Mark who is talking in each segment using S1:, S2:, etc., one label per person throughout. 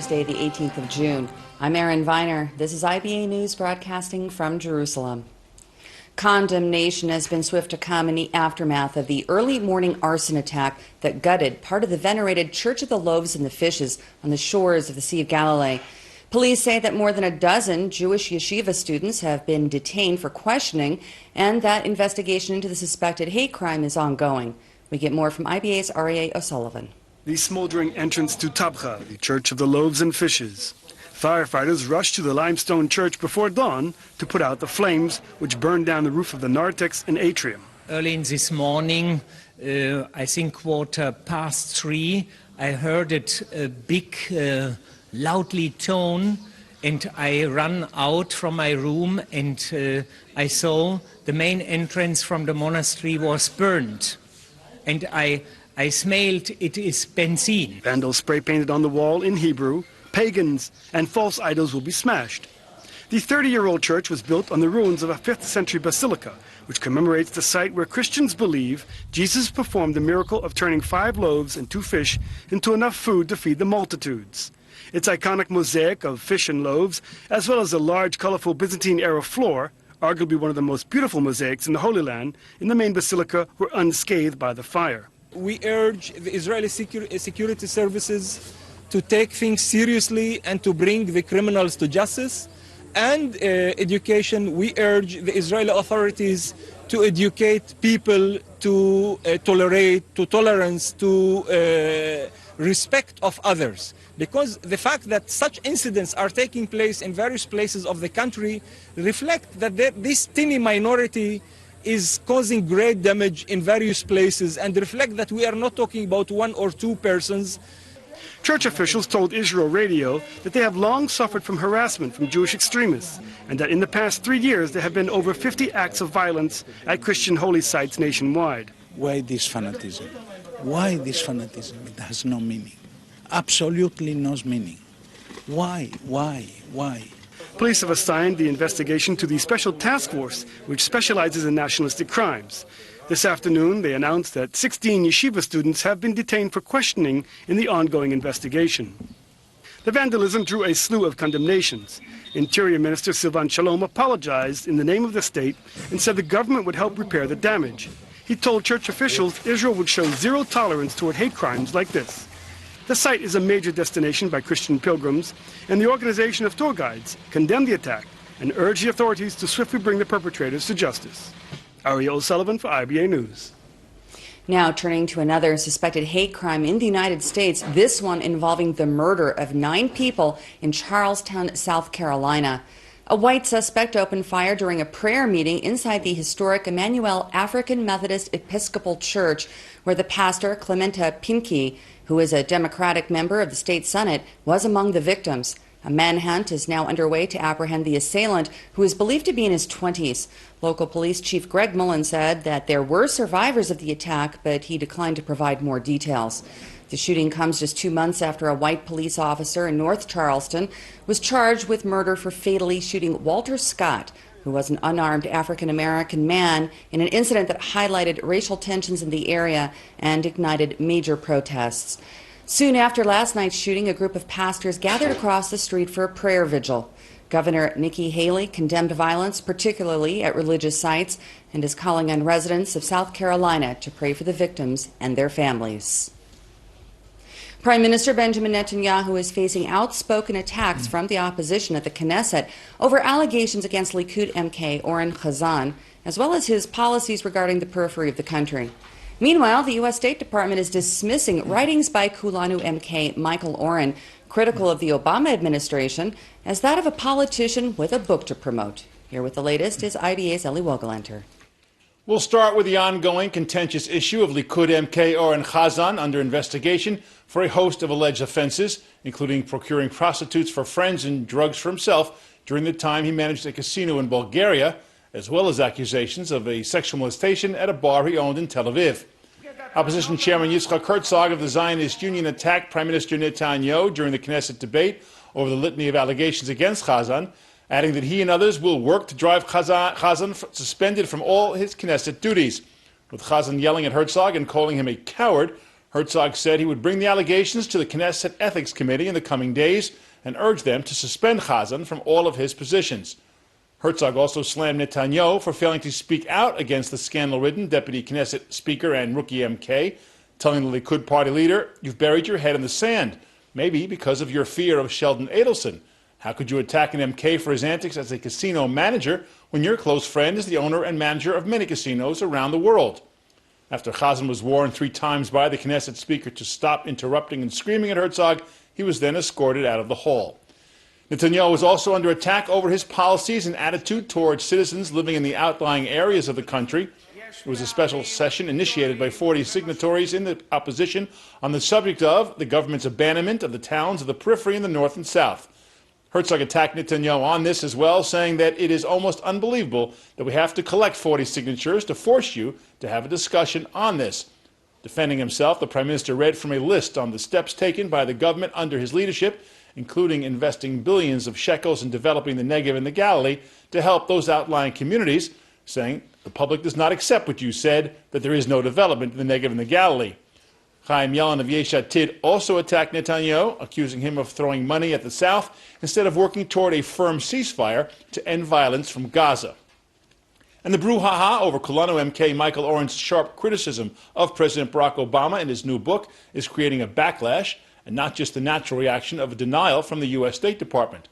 S1: Thursday, the 18th of June. I'm Erin Viner. This is IBA News broadcasting from Jerusalem. Condemnation has been swift to come in the aftermath of the early morning arson attack that gutted part of the venerated Church of the Loaves and the Fishes on the shores of the Sea of Galilee. Police say that more than a dozen Jewish yeshiva students have been detained for questioning, and that investigation into the suspected hate crime is ongoing. We get more from IBA's Aryeh O'Sullivan.
S2: The smoldering entrance to Tabcha, the Church of the Loaves and Fishes. Firefighters rushed to the limestone church before dawn to put out the flames, which burned down the roof of the narthex and atrium.
S3: Early in this morning, I think 3:15, I heard it a big, loudly tone, and I ran out from my room, and I saw the main entrance from the monastery was burned, and I smelled it is benzene.
S2: Vandals spray painted on the wall in Hebrew, "Pagans and false idols will be smashed." The 30-year-old church was built on the ruins of a 5th century basilica, which commemorates the site where Christians believe Jesus performed the miracle of turning 5 loaves and 2 fish into enough food to feed the multitudes. Its iconic mosaic of fish and loaves, as well as a large, colorful Byzantine-era floor, arguably one of the most beautiful mosaics in the Holy Land, in the main basilica, were unscathed by the fire.
S4: We urge the Israeli security services to take things seriously and to bring the criminals to justice. And education, we urge the Israeli authorities to educate people to tolerance, to respect of others. Because the fact that such incidents are taking place in various places of the country reflect that this tiny minority is causing great damage in various places, and reflect that we are not talking about 1 or 2 persons.
S2: Church officials told Israel Radio that they have long suffered from harassment from Jewish extremists, and that in the past 3 years there have been over 50 acts of violence at Christian holy sites nationwide.
S5: Why this fanatism? Why this fanatism? It has no meaning. Absolutely no meaning. Why? Police
S2: have assigned the investigation to the Special Task Force, which specializes in nationalistic crimes. This afternoon, they announced that 16 yeshiva students have been detained for questioning in the ongoing investigation. The vandalism drew a slew of condemnations. Interior Minister Silvan Shalom apologized in the name of the state and said the government would help repair the damage. He told church officials Israel would show zero tolerance toward hate crimes like this. The site is a major destination by Christian pilgrims, and the organization of tour guides condemned the attack and urged the authorities to swiftly bring the perpetrators to justice. Aryeh O'Sullivan for IBA News.
S1: Now turning to another suspected hate crime in the United States, this one involving the murder of 9 people in Charlestown, South Carolina. A white suspect opened fire during a prayer meeting inside the historic Emmanuel African Methodist Episcopal Church, where the pastor, Clementa Pinckey, who is a Democratic member of the state Senate, was among the victims. A manhunt is now underway to apprehend the assailant, who is believed to be in his 20s. Local Police Chief Greg Mullen said that there were survivors of the attack, but he declined to provide more details. The shooting comes just 2 months after a white police officer in North Charleston was charged with murder for fatally shooting Walter Scott, who was an unarmed African-American man, in an incident that highlighted racial tensions in the area and ignited major protests. Soon after last night's shooting, a group of pastors gathered across the street for a prayer vigil. Governor Nikki Haley condemned violence, particularly at religious sites, and is calling on residents of South Carolina to pray for the victims and their families. Prime Minister Benjamin Netanyahu is facing outspoken attacks from the opposition at the Knesset over allegations against Likud MK Oren Chazan, as well as his policies regarding the periphery of the country. Meanwhile, the U.S. State Department is dismissing writings by Kulanu MK Michael Oren, critical of the Obama administration, as that of a politician with a book to promote. Here with the latest is IBA's Eli Wogelenter.
S6: We'll start with the ongoing contentious issue of Likud MK Oren Chazan under investigation for a host of alleged offenses, including procuring prostitutes for friends and drugs for himself during the time he managed a casino in Bulgaria, as well as accusations of a sexual molestation at a bar he owned in Tel Aviv. Opposition Chairman Yitzhak Herzog of the Zionist Union attacked Prime Minister Netanyahu during the Knesset debate over the litany of allegations against Chazan, adding that he and others will work to drive Chazan suspended from all his Knesset duties. With Chazan yelling at Herzog and calling him a coward, Herzog said he would bring the allegations to the Knesset Ethics Committee in the coming days and urge them to suspend Chazan from all of his positions. Herzog also slammed Netanyahu for failing to speak out against the scandal-ridden Deputy Knesset Speaker and rookie MK, telling the Likud party leader, "You've buried your head in the sand, maybe because of your fear of Sheldon Adelson. How could you attack an MK for his antics as a casino manager when your close friend is the owner and manager of many casinos around the world?" After Chazan was warned 3 times by the Knesset Speaker to stop interrupting and screaming at Herzog, he was then escorted out of the hall. Netanyahu was also under attack over his policies and attitude towards citizens living in the outlying areas of the country. It was a special session initiated by 40 signatories in the opposition on the subject of the government's abandonment of the towns of the periphery in the north and south. Herzog attacked Netanyahu on this as well, saying that it is almost unbelievable that we have to collect 40 signatures to force you to have a discussion on this. Defending himself, the Prime Minister read from a list on the steps taken by the government under his leadership, including investing billions of shekels in developing the Negev and the Galilee to help those outlying communities, saying, "The public does not accept what you said, that there is no development in the Negev and the Galilee." Chaim Yalin of Yesh Atid also attacked Netanyahu, accusing him of throwing money at the South instead of working toward a firm ceasefire to end violence from Gaza. And the brouhaha over Kulanu MK Michael Oren's sharp criticism of President Barack Obama in his new book is creating a backlash, and not just the natural reaction of a denial from the U.S. State Department.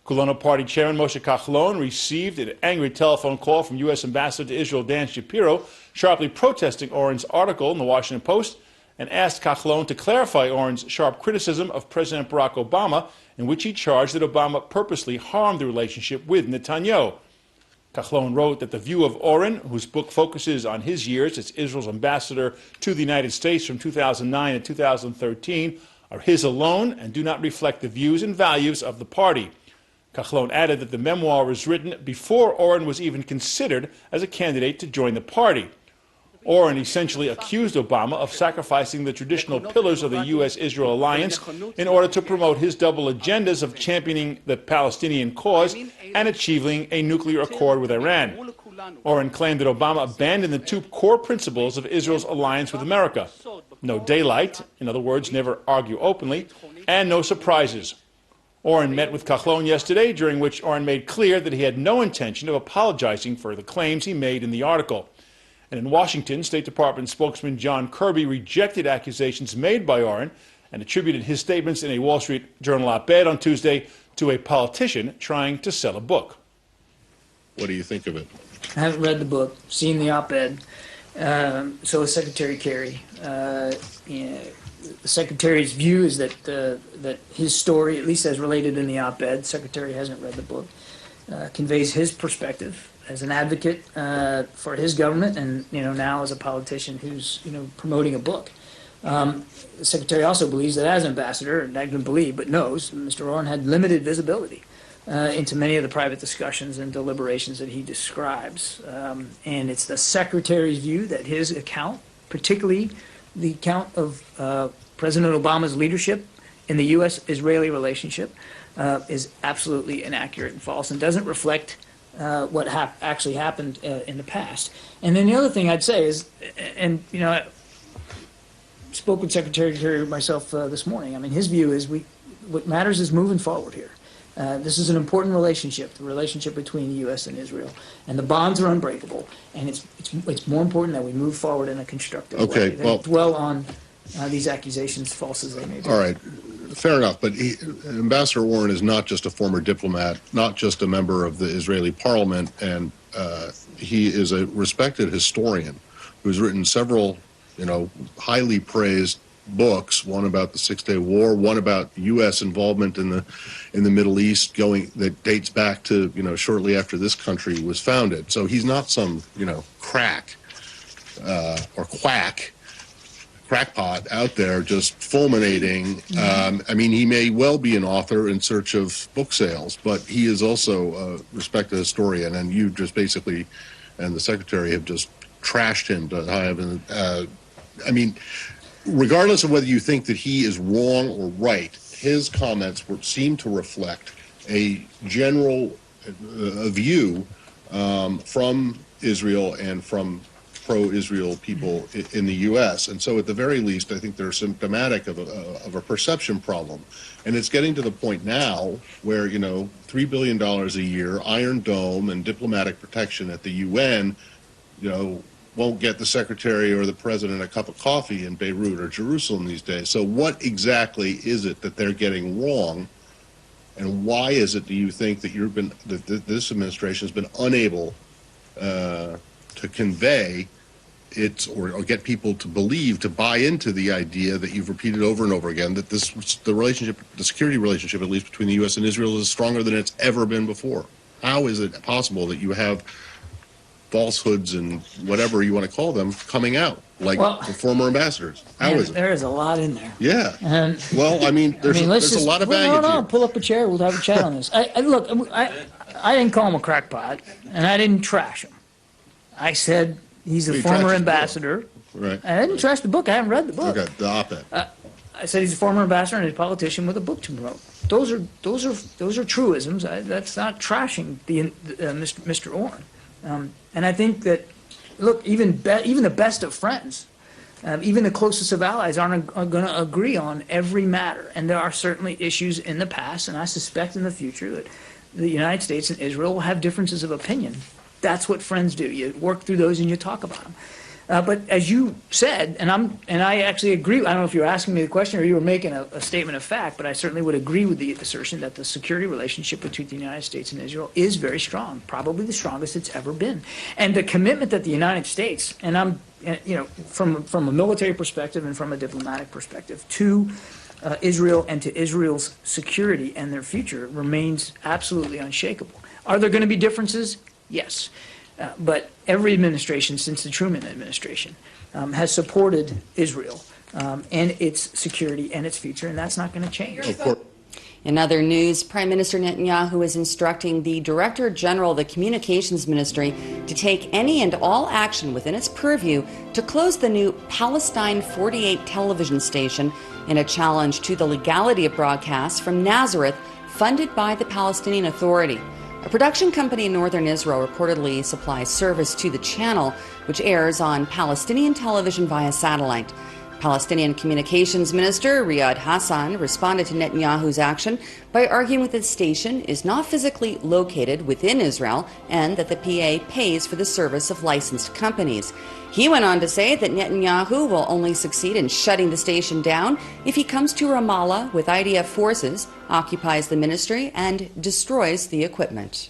S6: Kulanu Party Chairman Moshe Kahlon received an angry telephone call from U.S. Ambassador to Israel Dan Shapiro, sharply protesting Oren's article in the Washington Post, and asked Kahlon to clarify Oren's sharp criticism of President Barack Obama, in which he charged that Obama purposely harmed the relationship with Netanyahu. Kahlon wrote that the view of Oren, whose book focuses on his years as Israel's ambassador to the United States from 2009 to 2013, are his alone and do not reflect the views and values of the party. Kahlon added that the memoir was written before Oren was even considered as a candidate to join the party. Oren essentially accused Obama of sacrificing the traditional pillars of the U.S.-Israel alliance in order to promote his double agendas of championing the Palestinian cause and achieving a nuclear accord with Iran. Oren claimed that Obama abandoned the 2 core principles of Israel's alliance with America: no daylight, in other words, never argue openly, and no surprises. Oren met with Kahlon yesterday, during which Oren made clear that he had no intention of apologizing for the claims he made in the article. And in Washington, State Department spokesman John Kirby rejected accusations made by Oren and attributed his statements in a Wall Street Journal op-ed on Tuesday to a politician trying to sell a book.
S7: What do you think of it?
S8: I haven't read the book, seen the op-ed. So is Secretary Kerry. The Secretary's view is that that his story, at least as related in the op-ed, the Secretary hasn't read the book, conveys his perspective as an advocate for his government, and now as a politician who's promoting a book. The Secretary also believes that as ambassador, and I can believe but knows, Mr. Oren had limited visibility into many of the private discussions and deliberations that he describes. And it's the Secretary's view that his account, particularly the account of President Obama's leadership in the U.S.-Israeli relationship, is absolutely inaccurate and false and doesn't reflect what actually happened in the past. And then the other thing I'd say is, and I spoke with Secretary Kerry myself this morning. I mean, his view is what matters is moving forward here. This is an important relationship, the relationship between the U.S. and Israel, and the bonds are unbreakable. And it's more important that we move forward in a constructive way than dwell on these accusations, false as they may be.
S7: All right. Fair enough, but Ambassador Oren is not just a former diplomat, not just a member of the Israeli parliament, and he is a respected historian who's written several, highly praised books. One about the Six-Day War, one about U.S. involvement in the Middle East, that dates back to shortly after this country was founded. So he's not some crack or crackpot out there just fulminating. I mean, he may well be an author in search of book sales, but he is also a respected historian, and you just basically, and the Secretary have just trashed him to have, I mean, regardless of whether you think that he is wrong or right, his comments seem to reflect a general view from Israel and from pro-Israel people in the U.S. And so at the very least, I think they're symptomatic of a perception problem. And it's getting to the point now where, you know, $3 billion a year, Iron Dome and diplomatic protection at the UN, you know, won't get the secretary or the president a cup of coffee in Beirut or Jerusalem these days. So what exactly is it that they're getting wrong? And why is it, do you think, that this administration has been unable to convey its or get people to believe, to buy into the idea that you've repeated over and over again, that the security relationship, at least between the U.S. and Israel, is stronger than it's ever been before? How is it possible that you have falsehoods and whatever you want to call them coming out, like the former ambassadors? How is it?
S8: There is a lot in there.
S7: Yeah.
S8: And
S7: well, I mean, there's a lot of baggage.
S8: No, pull up a chair. We'll have a chat on this. I didn't call him a crackpot, and I didn't trash him. I said he's a former ambassador.
S7: Right.
S8: And I didn't trash the book. I haven't read the book.
S7: Okay, the op-ed.
S8: I said he's a former ambassador and a politician with a book to promote. Those are truisms. That's not trashing Mr. Orrin. And I think that, look, even the best of friends, even the closest of allies are going to agree on every matter. And there are certainly issues in the past, and I suspect in the future that the United States and Israel will have differences of opinion. That's what friends do. You work through those and you talk about them. But as you said, and I actually agree. I don't know if you were asking me the question or you were making a statement of fact, but I certainly would agree with the assertion that the security relationship between the United States and Israel is very strong, probably the strongest it's ever been. And the commitment that the United States, and I'm, you know, from a military perspective and from a diplomatic perspective, to Israel and to Israel's security and their future remains absolutely unshakable. Are there going to be differences? Yes. But every administration since the Truman administration has supported Israel and its security and its future, and that's not going to change.
S1: In other news, Prime Minister Netanyahu is instructing the Director General of the Communications Ministry to take any and all action within its purview to close the new Palestine 48 television station in a challenge to the legality of broadcasts from Nazareth funded by the Palestinian Authority. A production company in northern Israel reportedly supplies service to the channel, which airs on Palestinian television via satellite. Palestinian Communications Minister Riyad Hassan responded to Netanyahu's action by arguing that the station is not physically located within Israel and that the PA pays for the service of licensed companies. He went on to say that Netanyahu will only succeed in shutting the station down if he comes to Ramallah with IDF forces, occupies the ministry, and destroys the equipment.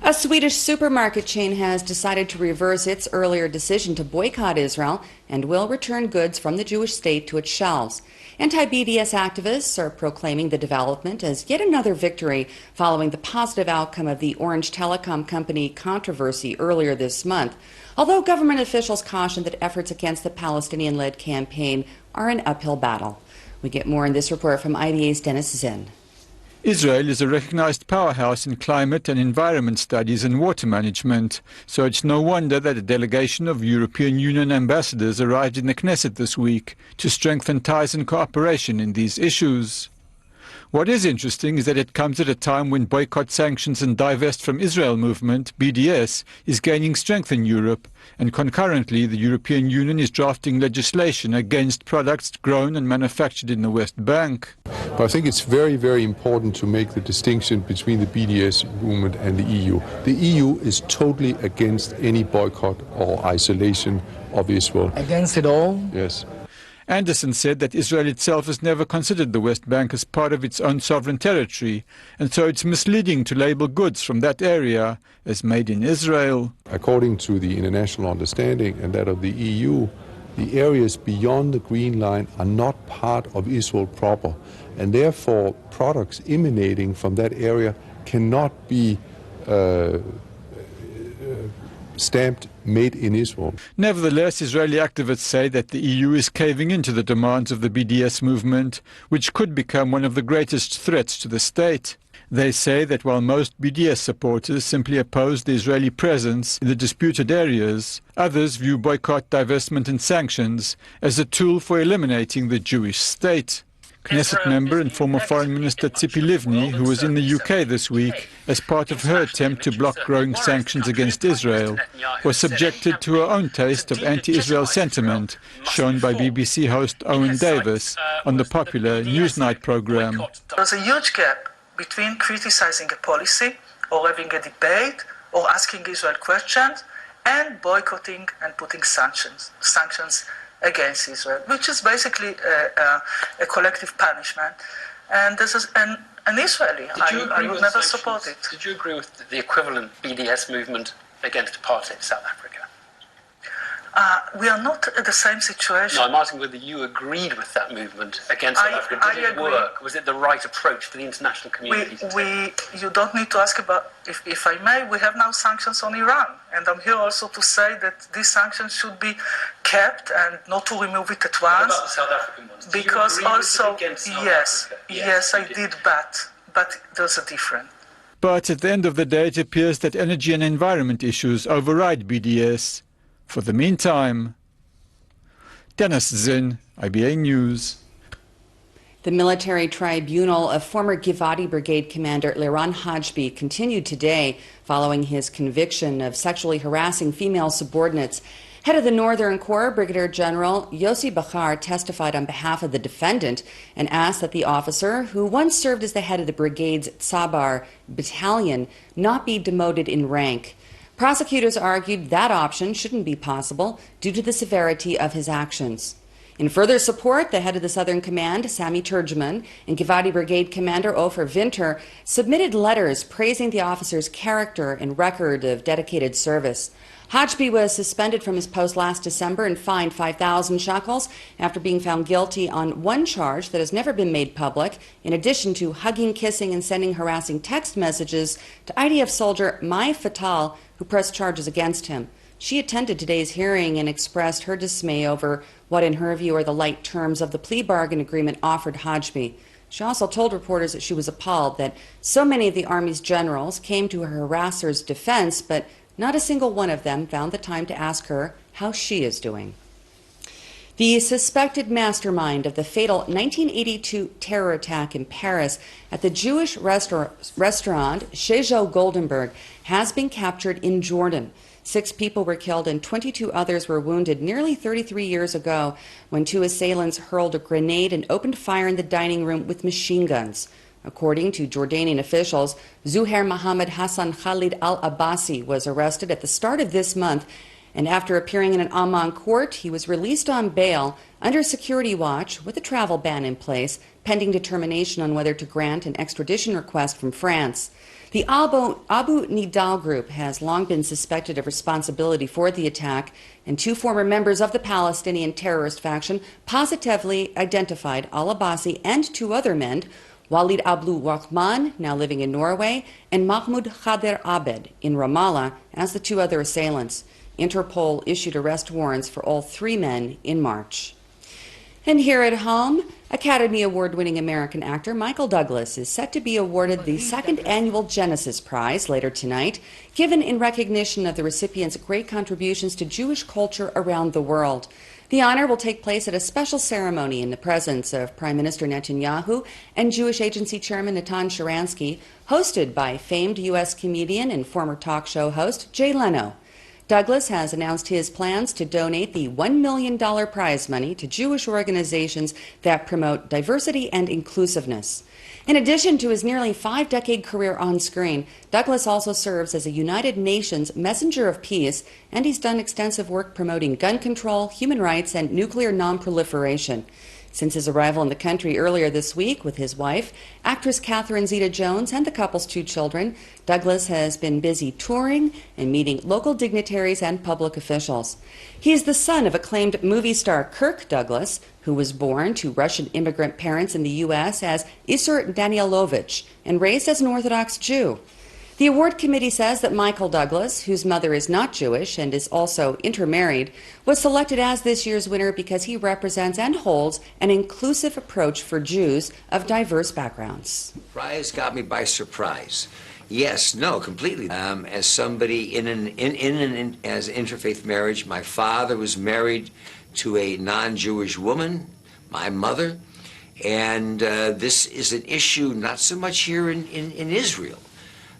S1: A Swedish supermarket chain has decided to reverse its earlier decision to boycott Israel and will return goods from the Jewish state to its shelves. Anti-BDS activists are proclaiming the development as yet another victory following the positive outcome of the Orange Telecom company controversy earlier this month, although government officials caution that efforts against the Palestinian-led campaign are an uphill battle. We get more in this report from IBA's Dennis Zinn.
S9: Israel is a recognized powerhouse in climate and environment studies and water management, so it's no wonder that a delegation of European Union ambassadors arrived in the Knesset this week to strengthen ties and cooperation in these issues. What is interesting is that it comes at a time when boycott, sanctions and divest from Israel movement, BDS, is gaining strength in Europe, and concurrently the European Union is drafting legislation against products grown and manufactured in the West Bank.
S10: But I think it's very, very important to make the distinction between the BDS movement and the EU. The EU is totally against any boycott or isolation of Israel.
S8: Against it all?
S10: Yes.
S9: Anderson said that Israel itself has never considered the West Bank as part of its own sovereign territory, and so it's misleading to label goods from that area as made in Israel.
S10: According to the international understanding and that of the EU, the areas beyond the Green Line are not part of Israel proper, and therefore products emanating from that area cannot be stamped made in Israel.
S9: Nevertheless, Israeli activists say that the EU is caving into the demands of the BDS movement, which could become one of the greatest threats to the state. They say that while most BDS supporters simply oppose the Israeli presence in the disputed areas, others view boycott, divestment and sanctions as a tool for eliminating the Jewish state. Knesset member and former Foreign Minister Tzipi Livni, who was in the UK this week as part of her attempt to block growing sanctions against Israel, was subjected to her own taste of anti-Israel sentiment, shown by BBC host Owen Davis on the popular Newsnight programme.
S11: There's a huge gap between criticizing a policy or having a debate or asking Israel questions and boycotting and putting sanctions against Israel, which is basically a collective punishment. And this is an Israeli. I would never support it.
S12: Did you agree with the equivalent BDS movement against apartheid in South Africa?
S11: We are not at the same situation.
S12: No, I'm asking whether you agreed with that movement against South Africa. Did it work? Was it the right approach for the international community?
S11: You don't need to ask about, if I may, we have now sanctions on Iran. And I'm here also to say that these sanctions should be kept and not to remove it at once.
S12: What about the South African ones?
S11: Because also,
S12: yes,
S11: I did, but there's a difference.
S9: But at the end of the day, it appears that energy and environment issues override BDS. For the meantime, Dennis Zinn, IBA News.
S1: The military tribunal of former Givati Brigade Commander Liran Hajbi continued today following his conviction of sexually harassing female subordinates. Head of the Northern Corps, Brigadier General Yossi Bachar, testified on behalf of the defendant and asked that the officer, who once served as the head of the brigade's Tsabar battalion, not be demoted in rank. Prosecutors argued that option shouldn't be possible due to the severity of his actions. In further support, the head of the Southern Command, Sami Turgeman, and Givati Brigade Commander Ofer Winter submitted letters praising the officer's character and record of dedicated service. Hajbi was suspended from his post last December and fined 5,000 shekels after being found guilty on one charge that has never been made public, in addition to hugging, kissing, and sending harassing text messages to IDF soldier Mai Fatal, who pressed charges against him. She attended today's hearing and expressed her dismay over what, in her view, are the light terms of the plea bargain agreement offered Hajbi. She also told reporters that she was appalled that so many of the Army's generals came to her harasser's defense, but not a single one of them found the time to ask her how she is doing. The suspected mastermind of the fatal 1982 terror attack in Paris at the Jewish restaurant Shejo Goldenberg has been captured in Jordan. 6 people were killed and 22 others were wounded nearly 33 years ago when 2 assailants hurled a grenade and opened fire in the dining room with machine guns. According to Jordanian officials, Zuhair Mohammed Hassan Khalid al-Abbasi was arrested at the start of this month, and after appearing in an Amman court, he was released on bail under security watch with a travel ban in place, pending determination on whether to grant an extradition request from France. The Abu Nidal group has long been suspected of responsibility for the attack, and 2 former members of the Palestinian terrorist faction positively identified al-Abbasi and 2 other men, Walid Abdul Rahman, now living in Norway, and Mahmoud Khader Abed in Ramallah as the 2 other assailants. Interpol issued arrest warrants for all 3 men in March. And here at home, Academy Award-winning American actor Michael Douglas is set to be awarded the 2nd annual Genesis Prize later tonight, given in recognition of the recipient's great contributions to Jewish culture around the world. The honor will take place at a special ceremony in the presence of Prime Minister Netanyahu and Jewish Agency Chairman Natan Sharansky, hosted by famed U.S. comedian and former talk show host Jay Leno. Douglas has announced his plans to donate the $1 million prize money to Jewish organizations that promote diversity and inclusiveness. In addition to his nearly 5-decade career on screen, Douglas also serves as a United Nations Messenger of Peace, and he's done extensive work promoting gun control, human rights, and nuclear non-proliferation. Since his arrival in the country earlier this week with his wife, actress Catherine Zeta-Jones, and the couple's 2 children, Douglas has been busy touring and meeting local dignitaries and public officials. He is the son of acclaimed movie star Kirk Douglas, who was born to Russian immigrant parents in the U.S. as Isur Danielovich and raised as an Orthodox Jew. The award committee says that Michael Douglas, whose mother is not Jewish and is also intermarried, was selected as this year's winner because he represents and holds an inclusive approach for Jews of diverse backgrounds.
S13: Prize got me by surprise. Yes, no, completely. As somebody as an interfaith marriage, my father was married to a non-Jewish woman, my mother, And this is an issue not so much here in Israel,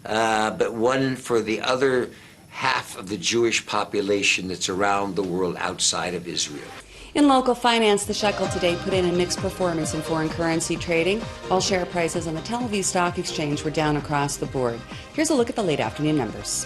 S13: but one for the other half of the Jewish population that's around the world outside of Israel.
S1: In local finance, the shekel today put in a mixed performance in foreign currency trading, while share prices on the Tel Aviv Stock Exchange were down across the board. Here's a look at the late afternoon numbers.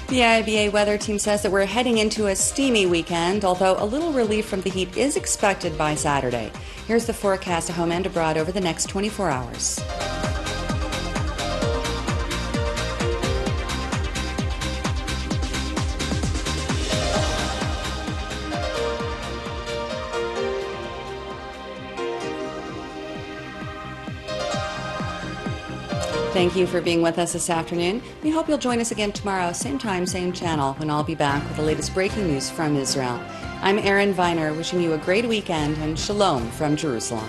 S1: The IBA weather team says that we're heading into a steamy weekend, although a little relief from the heat is expected by Saturday. Here's the forecast at home and abroad over the next 24 hours. Thank you for being with us this afternoon. We hope you'll join us again tomorrow, same time, same channel, when I'll be back with the latest breaking news from Israel. I'm Erin Viner, wishing you a great weekend and shalom from Jerusalem.